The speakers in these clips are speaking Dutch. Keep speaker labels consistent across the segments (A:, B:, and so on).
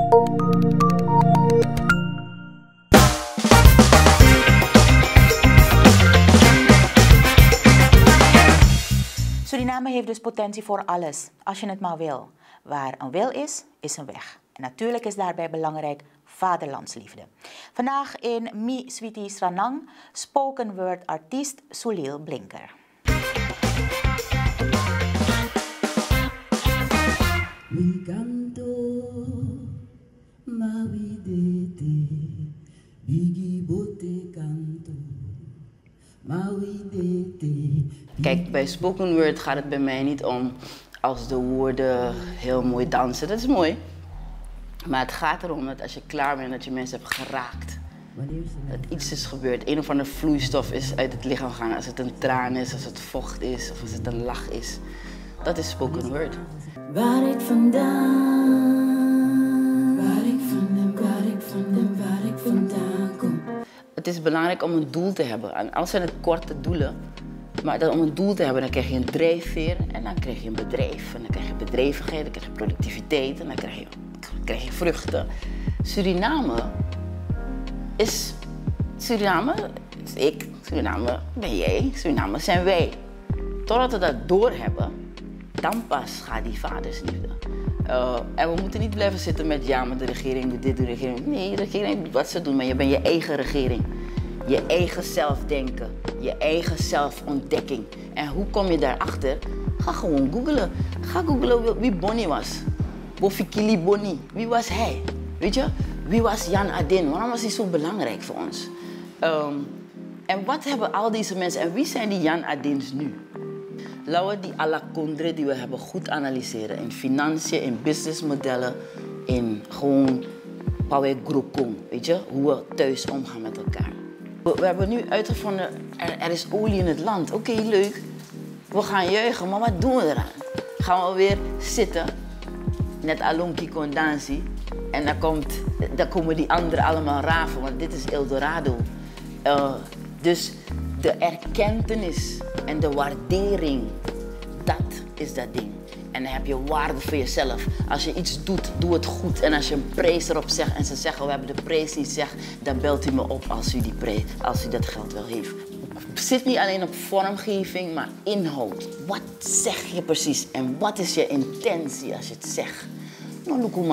A: Suriname heeft dus potentie voor alles, als je het maar wil. Waar een wil is, is een weg. En natuurlijk is daarbij belangrijk vaderlandsliefde. Vandaag in Mi Sweetie Sranang, spoken word artiest Sulil Blinker.
B: Mi canto, ma videte, bigi bote canto, ma videte.
C: Kijk, bij spoken word gaat het bij mij niet om als de woorden heel mooi dansen. Dat is mooi. Maar het gaat erom dat als je klaar bent, dat je mensen hebt geraakt. Dat iets is gebeurd. Een of andere vloeistof is uit het lichaam gegaan. Als het een traan is, als het vocht is, of als het een lach is. Dat is spoken word.
B: Waar ik vandaan, waar ik vandaan kom.
C: Het is belangrijk om een doel te hebben. En al zijn het korte doelen, maar om een doel te hebben, dan krijg je een drijfveer en dan krijg je een bedrijf. En dan krijg je bedrijvigheid, dan krijg je productiviteit en dan krijg je vruchten. Suriname is ik, Suriname ben jij, Suriname zijn wij. Totdat we dat doorhebben, dan pas gaat die vadersliefde. En we moeten niet blijven zitten met ja, maar de regering doet dit, de regering. Nee, de regering doet wat ze doen, maar je bent je eigen regering. Je eigen zelfdenken, je eigen zelfontdekking. En hoe kom je daarachter? Ga gewoon googlen. Ga googlen wie Bonnie was. Bofikili Bonnie, wie was hij? Weet je, wie was Jan Adin? Waarom was hij zo belangrijk voor ons? En wat hebben al deze mensen en wie zijn die Jan Adins nu? Laten we die alakondre die we hebben goed analyseren. In financiën, in businessmodellen, in gewoon pawe grokong. Weet je, hoe we thuis omgaan met elkaar. We hebben nu uitgevonden, er is olie in het land. Oké, leuk. We gaan juichen, maar wat doen we eraan? Gaan we weer zitten, net alonki kondansi. En dan komen die anderen allemaal raven, want dit is Eldorado. Dus de erkentenis en de waardering, dat is dat ding. En dan heb je waarde voor jezelf. Als je iets doet, doe het goed. En als je een prijs erop zegt en ze zeggen we hebben de prijs niet, zeg, dan belt u me op als u dat geld wel heeft. Het zit niet alleen op vormgeving, maar inhoud. Wat zeg je precies en wat is je intentie als je het zegt?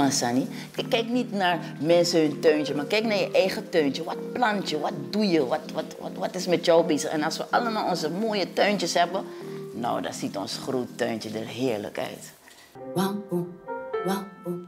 C: Sani. Kijk niet naar mensen hun tuintje, maar kijk naar je eigen tuintje. Wat plant je? Wat doe je? Wat is met jou bezig? En als we allemaal onze mooie tuintjes hebben, nou, dan ziet ons groot tuintje er heerlijk uit.
B: Wampo, wampo,